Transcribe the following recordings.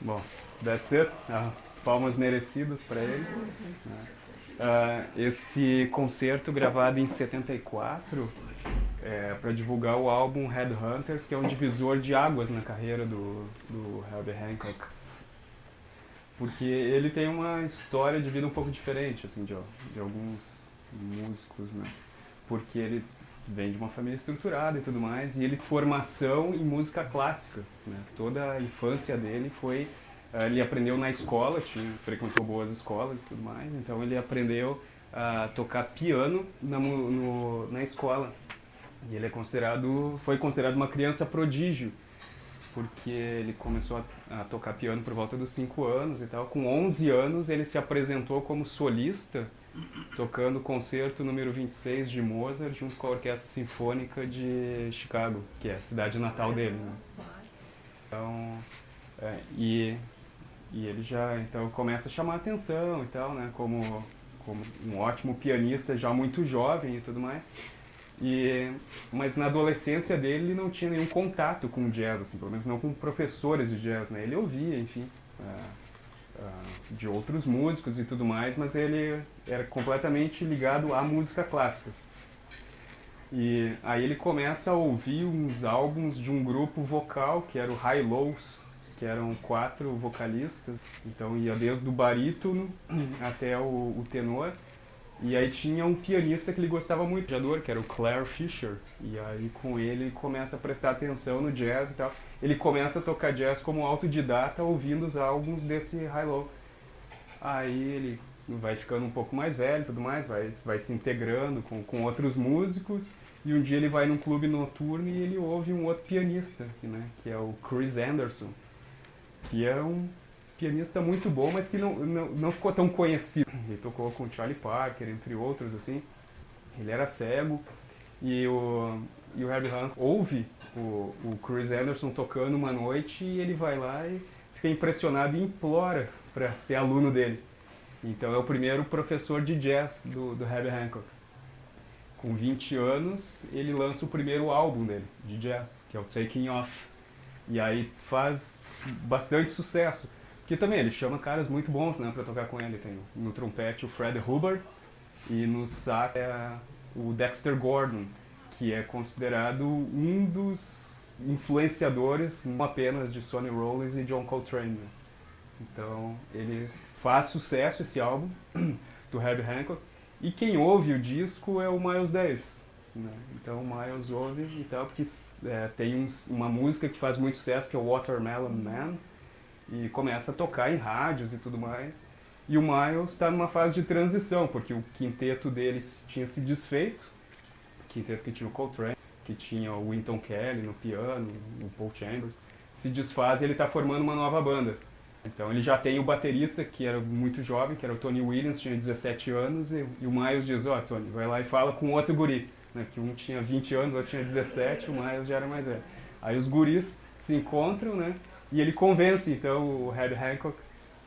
Bom, that's it. As palmas merecidas para ele. Esse concerto gravado em 74 para divulgar o álbum Headhunters, que é um divisor de águas na carreira do Herbie Hancock. Porque ele tem uma história de vida um pouco diferente assim, de alguns músicos, né? Porque ele vem de uma família estruturada e tudo mais, e ele formação em música clássica, né? Toda a infância dele foi... ele aprendeu na escola, frequentou boas escolas e tudo mais, então ele aprendeu a tocar piano na escola. E ele foi considerado uma criança prodígio, porque ele começou a tocar piano por volta dos 5 anos e tal. Com 11 anos ele se apresentou como solista, tocando o concerto número 26 de Mozart, junto com a Orquestra Sinfônica de Chicago, que é a cidade natal dele, né? Então, e ele já então começa a chamar a atenção e tal, né? Como um ótimo pianista já muito jovem e tudo mais. Mas na adolescência dele ele não tinha nenhum contato com o jazz, assim, pelo menos não com professores de jazz, né? Ele ouvia, enfim, de outros músicos e tudo mais, mas ele era completamente ligado à música clássica. E aí ele começa a ouvir uns álbuns de um grupo vocal, que era o High Lows, que eram 4 vocalistas, então ia desde o barítono até o tenor. E aí tinha um pianista que ele gostava muito, que era o Clare Fisher, e aí com ele começa a prestar atenção no jazz e tal. Ele começa a tocar jazz como autodidata, ouvindo os álbuns desse High-Low. Aí ele vai ficando um pouco mais velho e tudo mais, vai se integrando com outros músicos, e um dia ele vai num clube noturno e ele ouve um outro pianista, né, que é o Chris Anderson, que é um pianista muito bom, mas que não ficou tão conhecido. Ele tocou com Charlie Parker, entre outros, assim. Ele era cego, e o Herbie Hancock ouve o Chris Anderson tocando uma noite, e ele vai lá e fica impressionado e implora para ser aluno dele. Então é o primeiro professor de jazz do Herbie Hancock. Com 20 anos, ele lança o primeiro álbum dele, de jazz, que é o Taking Off. E aí faz bastante sucesso. Porque também ele chama caras muito bons, né, pra tocar com ele. Tem no trompete o Fred Hubbard e no sax o Dexter Gordon, que é considerado um dos influenciadores, não apenas de Sonny Rollins e John Coltrane, né? Então ele faz sucesso, esse álbum do Herbie Hancock, e quem ouve o disco é o Miles Davis, né? Então o Miles ouve e tal, porque tem uma música que faz muito sucesso, que é o Watermelon Man, e começa a tocar em rádios e tudo mais. E o Miles está numa fase de transição, porque o quinteto deles tinha se desfeito, o quinteto que tinha o Coltrane, que tinha o Wynton Kelly no piano, o Paul Chambers, se desfaz e ele está formando uma nova banda. Então ele já tem o baterista, que era muito jovem, que era o Tony Williams, tinha 17 anos, e o Miles diz, Tony, vai lá e fala com outro guri, né, que um tinha 20 anos, o outro tinha 17, o Miles já era mais velho. Aí os guris se encontram, né, e ele convence, então, o Herbie Hancock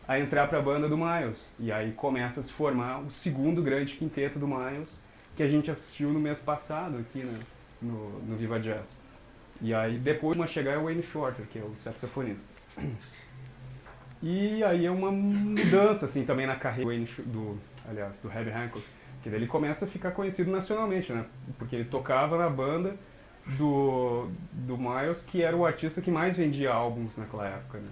a entrar para a banda do Miles. E aí começa a se formar o segundo grande quinteto do Miles, que a gente assistiu no mês passado aqui, né, no Viva Jazz. E aí depois a chegar é o Wayne Shorter, que é o saxofonista. E aí é uma mudança assim também na carreira do Herbie Hancock, que daí ele começa a ficar conhecido nacionalmente, né? Porque ele tocava na banda do Miles, que era o artista que mais vendia álbuns naquela época, né?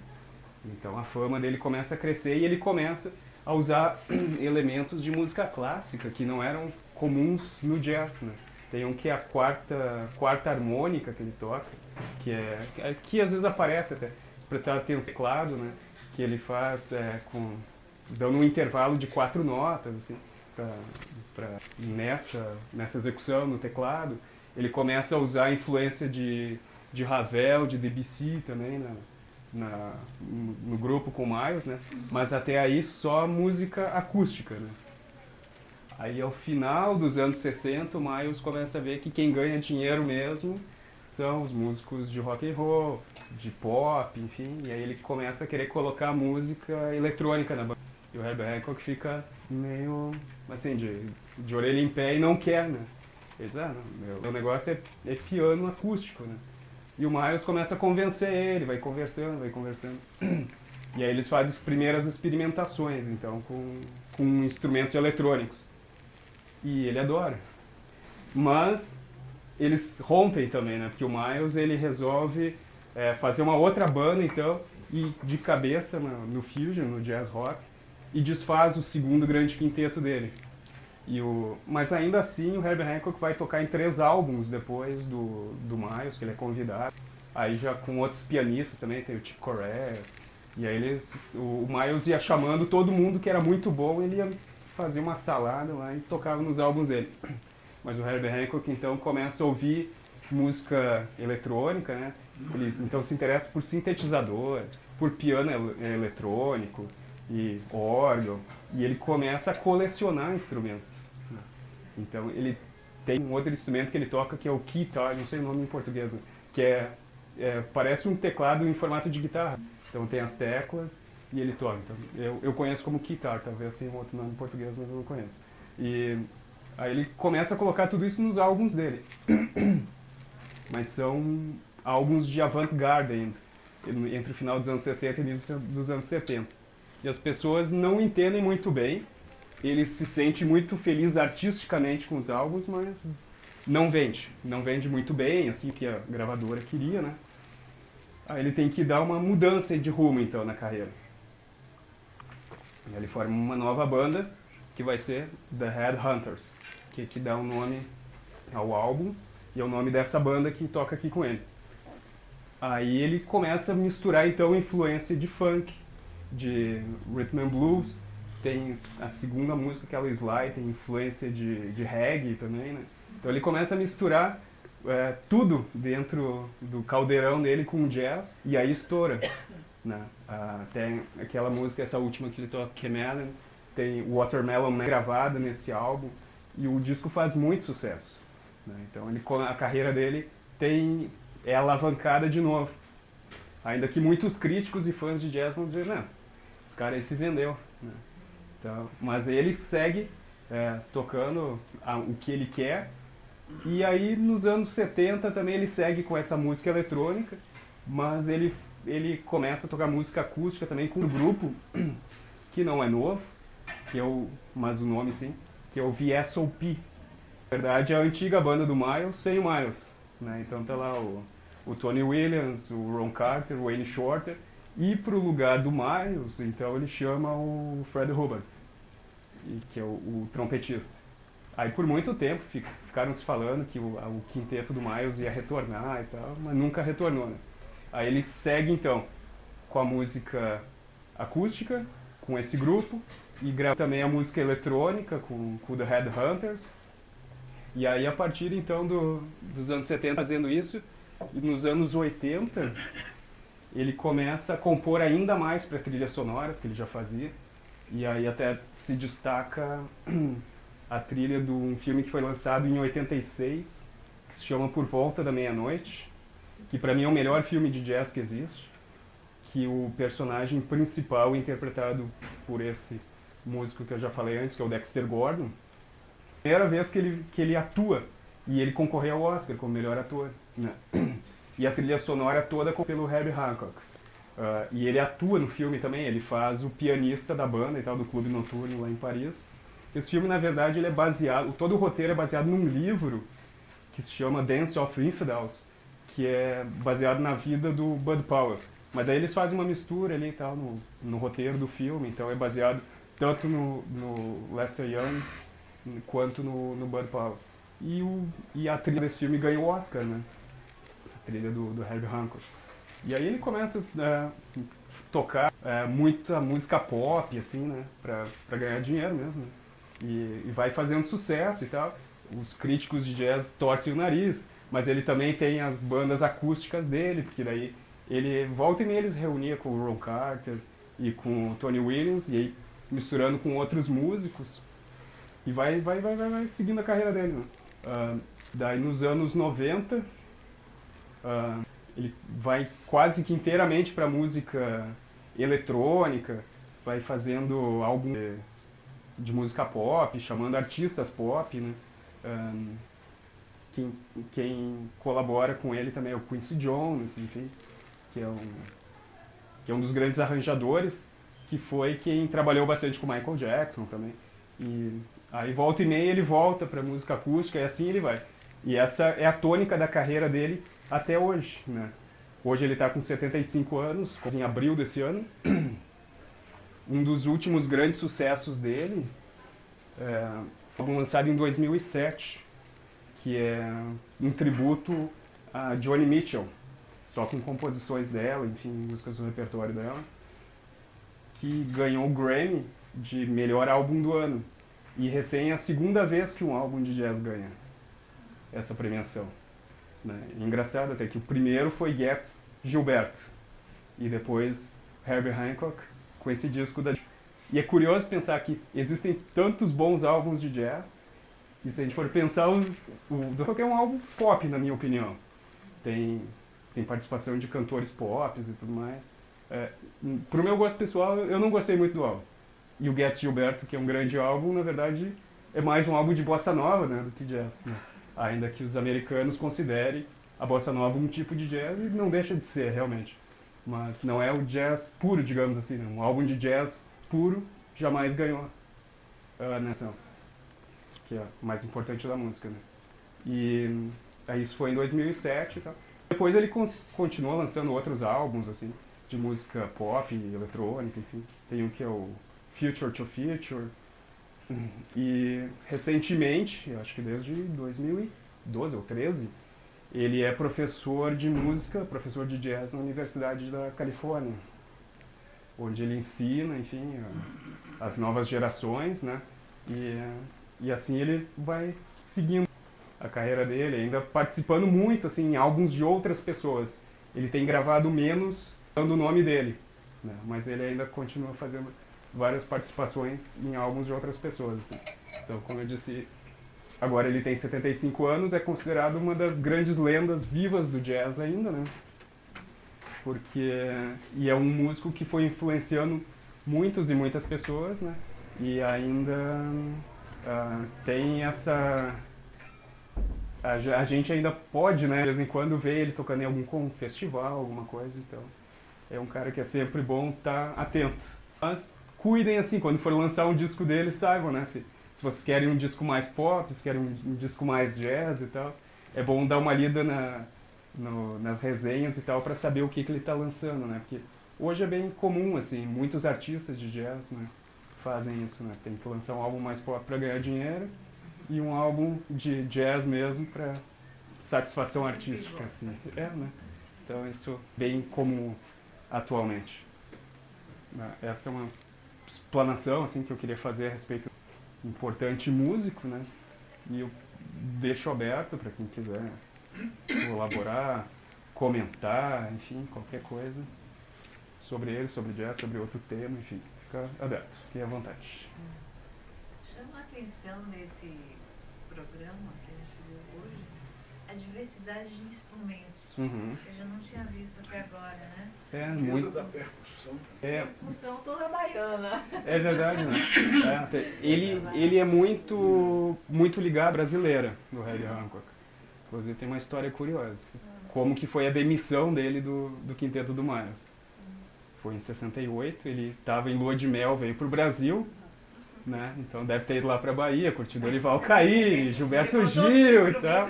Então a fama dele começa a crescer e ele começa a usar elementos de música clássica que não eram comuns no jazz, né? Tem um que é a quarta harmônica que ele toca, que às vezes aparece até, se prestar atenção no teclado, né? Que ele faz dando um intervalo de 4 notas, assim, nessa execução no teclado. Ele começa a usar a influência de Ravel, de Debussy também, no grupo com o Miles, né? Mas até aí só música acústica, né? Aí ao final dos anos 60, o Miles começa a ver que quem ganha dinheiro mesmo são os músicos de rock and roll, de pop, enfim, e aí ele começa a querer colocar música eletrônica na banda. E o Herbie Hancock fica meio, assim, de orelha em pé e não quer, né? Eles, meu negócio é piano acústico, né? E o Miles começa a convencer ele, vai conversando, vai conversando. E aí eles fazem as primeiras experimentações, então, com instrumentos eletrônicos. E ele adora. Mas eles rompem também, né? Porque o Miles, ele resolve fazer uma outra banda, então, e de cabeça no fusion, no jazz rock, e desfaz o segundo grande quinteto dele. Mas ainda assim o Herbie Hancock vai tocar em 3 álbuns depois do Miles, que ele é convidado. Aí já com outros pianistas também, tem o Chick Corea. E aí o Miles ia chamando todo mundo que era muito bom, ele ia fazer uma salada lá e tocava nos álbuns dele. Mas o Herbie Hancock então começa a ouvir música eletrônica, né? Ele então se interessa por sintetizador, por piano eletrônico e órgão, e ele começa a colecionar instrumentos. Então ele tem um outro instrumento que ele toca que é o guitar, não sei o nome em português, que parece um teclado em formato de guitarra. Então tem as teclas e ele toca. Então, eu conheço como guitar, talvez tenha um outro nome em português, mas eu não conheço. E aí ele começa a colocar tudo isso nos álbuns dele. Mas são álbuns de avant-garde entre o final dos anos 60 e início dos anos 70. E as pessoas não entendem muito bem. Ele se sente muito feliz artisticamente com os álbuns, mas não vende. Não vende muito bem, assim que a gravadora queria, né? Aí ele tem que dar uma mudança de rumo, então, na carreira. E ele forma uma nova banda, que vai ser The Headhunters, que dá um nome ao álbum, e é o nome dessa banda que toca aqui com ele. Aí ele começa a misturar, então, influência de funk, de rhythm and blues. Tem a segunda música, que é o Sly, tem influência de reggae também, né? Então ele começa a misturar tudo dentro do caldeirão dele com jazz, e aí estoura, né? Tem aquela música, essa última que ele toca, Chameleon, tem Watermelon gravada nesse álbum, e o disco faz muito sucesso, né? Então a carreira dele é alavancada de novo. Ainda que muitos críticos e fãs de jazz vão dizer, não, esse cara aí se vendeu, né? Então, mas ele segue tocando o que ele quer. E aí nos anos 70 também ele segue com essa música eletrônica, mas ele começa a tocar música acústica também com um grupo que não é novo, mas o nome sim, que é o VSOP. Na verdade é a antiga banda do Miles sem o Miles, né? Então tá lá o Tony Williams, o Ron Carter, o Wayne Shorter, e pro lugar do Miles, então ele chama o Fred Hubbard, que é o trompetista. Aí por muito tempo ficaram se falando que o quinteto do Miles ia retornar e tal, mas nunca retornou, né? Aí ele segue então com a música acústica, com esse grupo, e grava também a música eletrônica com The Headhunters. E aí a partir então dos anos 70 fazendo isso, e nos anos 80 ele começa a compor ainda mais para trilhas sonoras que ele já fazia. E aí até se destaca a trilha de um filme que foi lançado em 86, que se chama Por Volta da Meia-Noite, que para mim é o melhor filme de jazz que existe, que o personagem principal é interpretado por esse músico que eu já falei antes, que é o Dexter Gordon. Primeira vez que ele atua, e ele concorreu ao Oscar como melhor ator, né? E a trilha sonora toda pelo Herbie Hancock. E ele atua no filme também, ele faz o pianista da banda e tal, do Clube Noturno lá em Paris. Esse filme, na verdade, ele é baseado, todo o roteiro é baseado num livro que se chama Dance of Infidels, que é baseado na vida do Bud Powell. Mas daí eles fazem uma mistura ali e tal no roteiro do filme, então é baseado tanto no Lester Young quanto no Bud Powell. E a trilha desse filme ganhou o Oscar, né? A trilha do Herbie Hancock. E aí ele começa a tocar muita música pop, assim, né? Pra ganhar dinheiro mesmo, né? E vai fazendo sucesso e tal. Os críticos de jazz torcem o nariz, mas ele também tem as bandas acústicas dele, porque daí ele volta e meia eles reunia com o Ron Carter e com o Tony Williams, e aí misturando com outros músicos, e vai seguindo a carreira dele, né? Daí nos anos 90, ele vai quase que inteiramente para música eletrônica, vai fazendo álbum de música pop, chamando artistas pop, né? quem colabora com ele também é o Quincy Jones, enfim, que é um dos grandes arranjadores, que foi quem trabalhou bastante com Michael Jackson também. E aí volta e meia ele volta para música acústica e assim ele vai. E essa é a tônica da carreira dele até hoje, né? Hoje ele está com 75 anos, em abril desse ano. Um dos últimos grandes sucessos dele foi lançado em 2007, que é um tributo a Joni Mitchell, só com composições dela, enfim, músicas do repertório dela, que ganhou o Grammy de melhor álbum do ano. E recém é a segunda vez que um álbum de jazz ganha essa premiação. Né? Engraçado até que o primeiro foi Getz Gilberto e depois Herbie Hancock com esse disco da... E é curioso pensar que existem tantos bons álbuns de jazz e se a gente for pensar, o Hancock é um álbum pop, na minha opinião. Tem participação de cantores pop e tudo mais. Pro meu gosto pessoal, eu não gostei muito do álbum. E o Getz Gilberto, que é um grande álbum, na verdade, é mais um álbum de bossa nova, né, do que jazz. Né? Ainda que os americanos considerem a bossa nova um tipo de jazz, e não deixa de ser, realmente. Mas não é o jazz puro, digamos assim. Né? Um álbum de jazz puro jamais ganhou a nação, que é o mais importante da música. Né? E aí isso foi em 2007 e tal. Depois ele continuou lançando outros álbuns, assim, de música pop, eletrônica, enfim. Tem um que é o Future to Future. E recentemente, eu acho que desde 2012 ou 13, ele é professor de música, professor de jazz na Universidade da Califórnia, onde ele ensina, enfim, as novas gerações, né? E assim ele vai seguindo a carreira dele, ainda participando muito assim, em álbuns de outras pessoas. Ele tem gravado menos dando o nome dele, né? Mas ele ainda continua fazendo várias participações em álbuns de outras pessoas. Assim. Então, como eu disse, agora ele tem 75 anos, é considerado uma das grandes lendas vivas do jazz ainda, né? E é um músico que foi influenciando muitos e muitas pessoas, né? E ainda tem essa... A gente ainda pode, né, de vez em quando, ver ele tocando em algum festival, alguma coisa, então é um cara que é sempre bom estar atento. Mas cuidem, assim, quando for lançar um disco dele, saibam, né, se vocês querem um disco mais pop, se querem um disco mais jazz e tal, é bom dar uma lida nas resenhas e tal, para saber o que ele está lançando, né, porque hoje é bem comum, assim, muitos artistas de jazz, né, fazem isso, né, tem que lançar um álbum mais pop para ganhar dinheiro, e um álbum de jazz mesmo para satisfação artística, assim. Né? Então isso é bem comum atualmente. Essa é uma explanação assim, que eu queria fazer a respeito do importante músico, né? E eu deixo aberto para quem quiser colaborar, comentar, enfim, qualquer coisa sobre ele, sobre jazz, sobre outro tema, enfim, fica aberto, fique à vontade. Chama a atenção nesse programa que a gente viu hoje a diversidade de instrumentos. Uhum. Que eu já não tinha visto até agora, né? Muito da percussão. Percussão toda baiana. É verdade, né? Ele é muito ligado à brasileira, do Herbie Hancock. Inclusive tem uma história curiosa. Como que foi a demissão dele do Quinteto do Miles. Foi em 68, ele estava em lua de mel, veio para o Brasil, né? Então deve ter ido lá para a Bahia, curtindo Dorival Caymmi, Gilberto Gil e tal.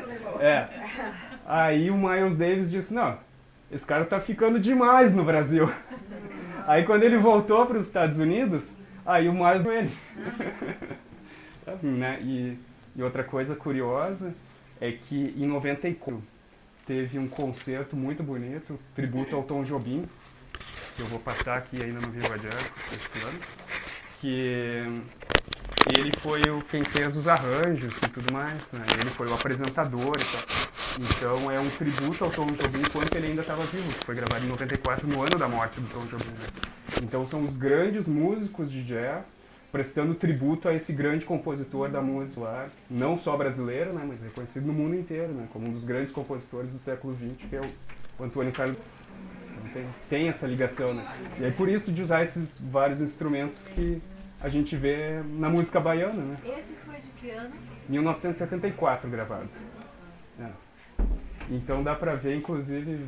Aí o Miles Davis disse, não, esse cara tá ficando demais no Brasil. Aí quando ele voltou para os Estados Unidos, aí o Miles ele. Né? E outra coisa curiosa é que em 94 teve um concerto muito bonito, tributo ao Tom Jobim, que eu vou passar aqui ainda no Viva Jazz esse ano, que ele foi quem fez os arranjos e tudo mais, né? Ele foi o apresentador e tal. Então é um tributo ao Tom Jobim enquanto ele ainda estava vivo. Foi gravado em 94, no ano da morte do Tom Jobim. Né? Então são os grandes músicos de jazz prestando tributo a esse grande compositor da música lá, não só brasileiro, né, mas reconhecido no mundo inteiro, né, como um dos grandes compositores do século XX, que é o Antônio Carlos. Então, tem essa ligação, né? E aí por isso de usar esses vários instrumentos que a gente vê na música baiana, né? Esse foi de que ano? 1974 gravado. É. Então dá pra ver, inclusive,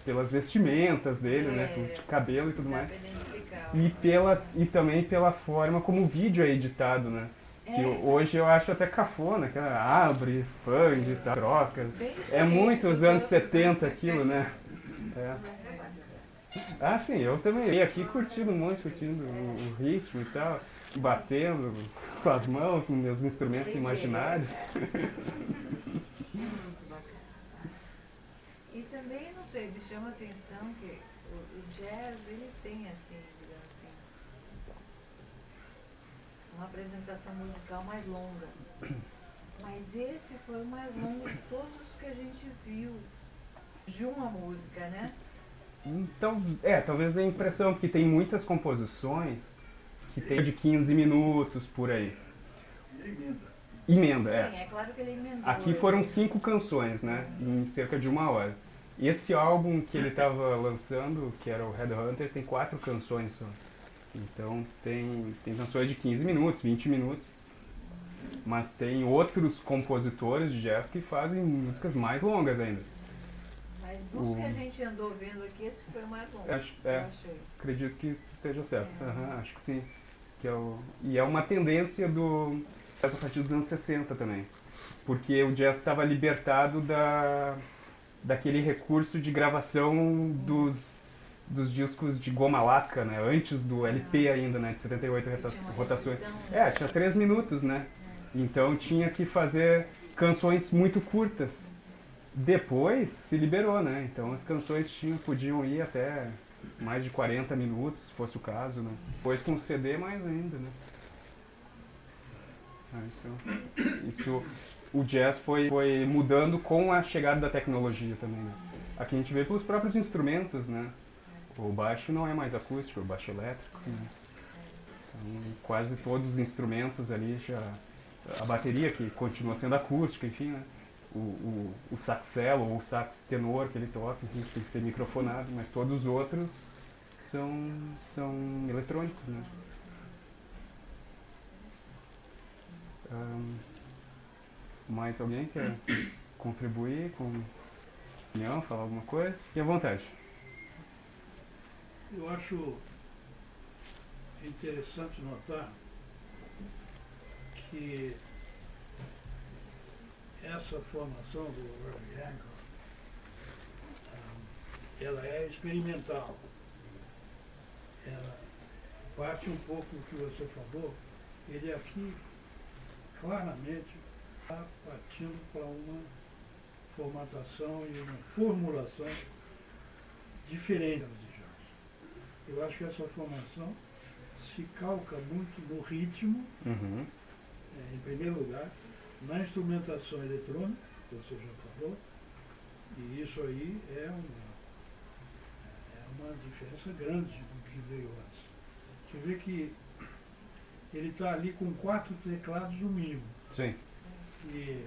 pelas vestimentas dele, né? Com cabelo e tudo Dá mais. pra identificar. E também pela forma como o vídeo é editado, né? Que hoje eu acho até cafona, que abre, expande e tal, troca. Bem É muito os diferente anos dos outros, 70 aquilo, né? É. Mas é bacana. Ah, sim, eu também. E aqui curtindo um monte, curtindo o ritmo e tal, batendo com as mãos nos meus instrumentos imaginários. Muito bacana. E também, não sei, me chama a atenção que o jazz, ele tem assim, digamos assim, uma apresentação musical mais longa. Mas esse foi o mais longo de todos os que a gente viu de uma música, né? Então, talvez dê a impressão que tem muitas composições que tem de 15 minutos por aí. Emenda, Sim, é claro que ele emendou. Aqui foram 5 canções, né? Em cerca de 1 hora. Esse álbum que ele estava lançando, que era o Headhunters, tem 4 canções só. Então tem canções de 15 minutos, 20 minutos. Mas tem outros compositores de jazz que fazem músicas mais longas ainda. Mas dos que a gente andou vendo aqui, esse foi o mais longo. Eu achei. Acredito que esteja certo. Acho que sim. E é uma tendência do jazz a partir dos anos 60 também. Porque o jazz estava libertado daquele recurso de gravação dos discos de goma laca, né? Antes do LP ainda, né? De 78 rotações. Tinha 3 minutos, né? Então tinha que fazer canções muito curtas. Depois se liberou, né? Então as canções podiam ir até mais de 40 minutos, se fosse o caso, né? Depois com CD mais ainda, né? O jazz foi mudando com a chegada da tecnologia também, né? Aqui a gente vê pelos próprios instrumentos, né? O baixo não é mais acústico, o baixo elétrico, né? Então, quase todos os instrumentos ali a bateria que continua sendo acústica, enfim, né? O saxelo ou o sax tenor que ele toca, enfim, tem que ser microfonado, mas todos os outros são eletrônicos, né? Mais alguém quer contribuir com opinião, falar alguma coisa? Fique à vontade. Eu acho interessante notar que essa formação do Herbie Hancock, ela é experimental. Ela parte um pouco do que você falou. Ele aqui claramente está partindo para uma formatação e uma formulação diferente de jazz. Eu acho que essa formação se calca muito no ritmo, em primeiro lugar, na instrumentação eletrônica, que você já falou, e isso aí é uma diferença grande do que veio antes. Você vê que ele está ali com 4 teclados no mínimo. Sim. E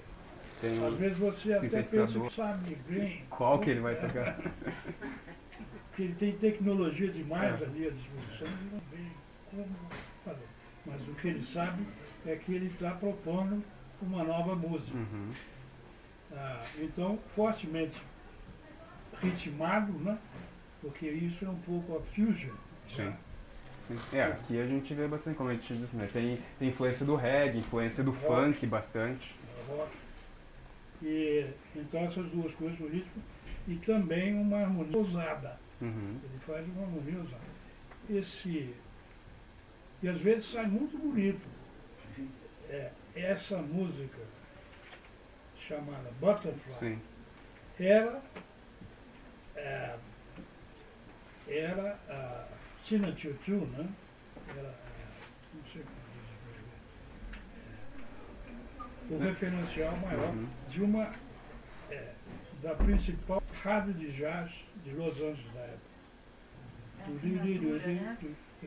Tem às vezes você até pensa que sabe bem qual que ele vai tocar. Porque ele tem tecnologia demais ali à disposição, ele não vê como fazer. Mas o que ele sabe é que ele está propondo uma nova música. Então, fortemente ritmado, né? Porque isso é um pouco a fusion. Sim. Aqui a gente vê bastante, como a gente disse, né? Tem influência do reggae, influência do funk bastante. E, então essas duas coisas, o ritmo, e também uma harmonia ousada. Ele faz uma harmonia ousada. E às vezes sai muito bonito. Essa música chamada Butterfly, Sim. era a signature tune, né? Não sei como dizer, o referencial maior de da principal rádio de jazz de Los Angeles da época.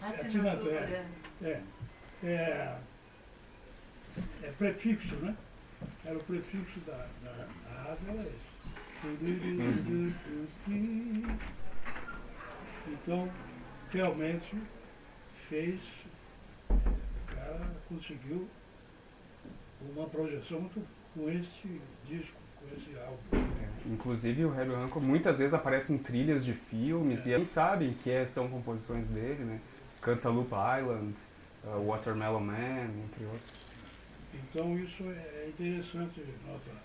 Assinatura. É prefixo, né? Era o prefixo da rádio, era esse. Então, realmente o cara conseguiu uma projeção muito com esse disco, com esse álbum. inclusive o Herbie Hancock muitas vezes aparece em trilhas de filmes e eles sabem que são composições dele, né? Cantaloupe Island, Watermelon Man, entre outros. Então isso é interessante notar.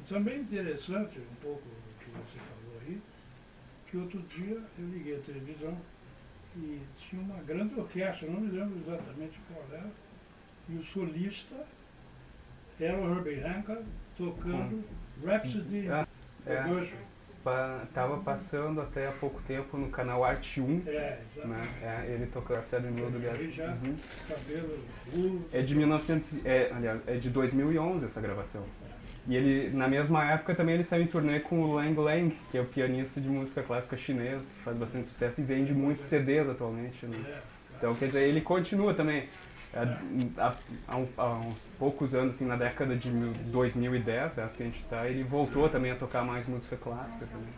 Também interessante, um pouco do que você falou aí, que outro dia eu liguei a televisão e tinha uma grande orquestra, não me lembro exatamente qual era, e o solista era o Herbie Hancock tocando Rhapsody Ah, é. of Gershwin. Tava passando até há pouco tempo no canal Arte 1, É, exatamente. né? Ele tocou Rhapsody in Blue do Aí Gershwin. já, Uhum. cabelo duro. É de 1900, aliás, é de 2011 essa gravação. E ele, na mesma época, também ele saiu em turnê com o Lang Lang, que é o pianista de música clássica chinesa, que faz bastante sucesso e vende muitos CDs atualmente, né? É, Então, quer dizer, ele continua também. Há uns poucos anos, assim, na década de 2010, essa que a gente está, ele voltou também a tocar mais música clássica também.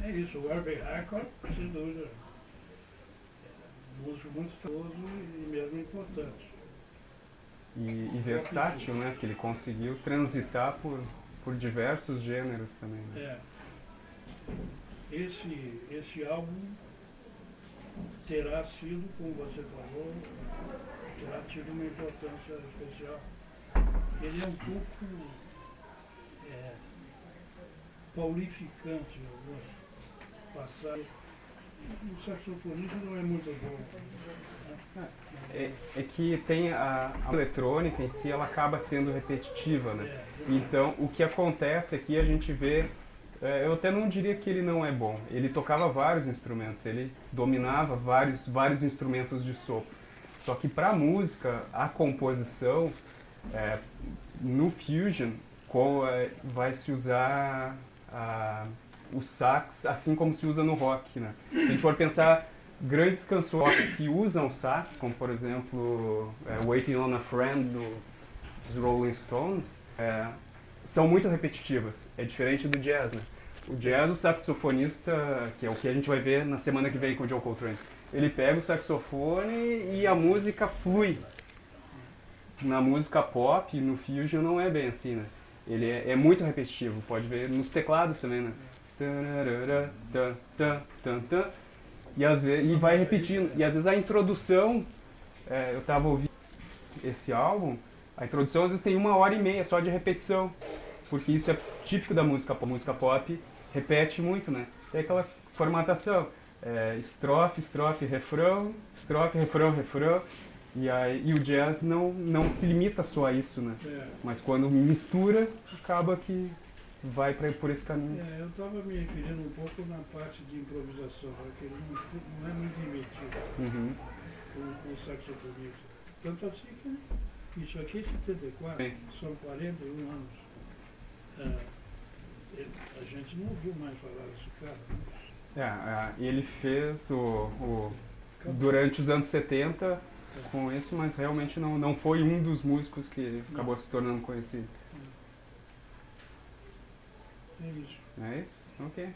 é isso, o Herbie Hancock, sem dúvida, é um músico muito famoso e mesmo importante. E versátil, né? Que ele conseguiu transitar por diversos gêneros também. Né? É. Esse álbum terá sido, como você falou, terá tido uma importância especial. Ele é um pouco paulificante em algumas passagens. O saxofonista não é muito bom. É que tem a eletrônica em si, ela acaba sendo repetitiva, né? Então, o que acontece aqui, a gente vê... eu até não diria que ele não é bom. Ele tocava vários instrumentos, ele dominava vários instrumentos de sopro. Só que para a música, a composição, no fusion, vai se usar o sax, assim como se usa no rock, né? Se a gente for pensar grandes canções rock que usam sax, como por exemplo Waiting on a Friend dos Rolling Stones, são muito repetitivas. É diferente do jazz, né? O jazz, o saxofonista, que é o que a gente vai ver na semana que vem com o John Coltrane, ele pega o saxofone e a música flui. Na música pop, no fusion, não é bem assim, né? Ele é muito repetitivo, pode ver nos teclados também, né? E vai repetindo. E às vezes a introdução, eu estava ouvindo esse álbum, a introdução às vezes tem 1h30 só de repetição, porque isso é típico da música pop. A música pop repete muito, né? Tem aquela formatação, estrofe, estrofe, refrão, estrofe, refrão, refrão. E o jazz não se limita só a isso, né? Mas quando mistura, acaba que vai por esse caminho. Eu estava me referindo um pouco na parte de improvisação, porque ele não é muito invertido o saxofonista. Tanto assim que isso aqui é 74, Sim. são 41 anos. A gente não ouviu mais falar desse cara, né? Ele fez durante os anos 70 com isso, mas realmente não foi um dos músicos que acabou se tornando conhecido. É isso. É isso? Ok.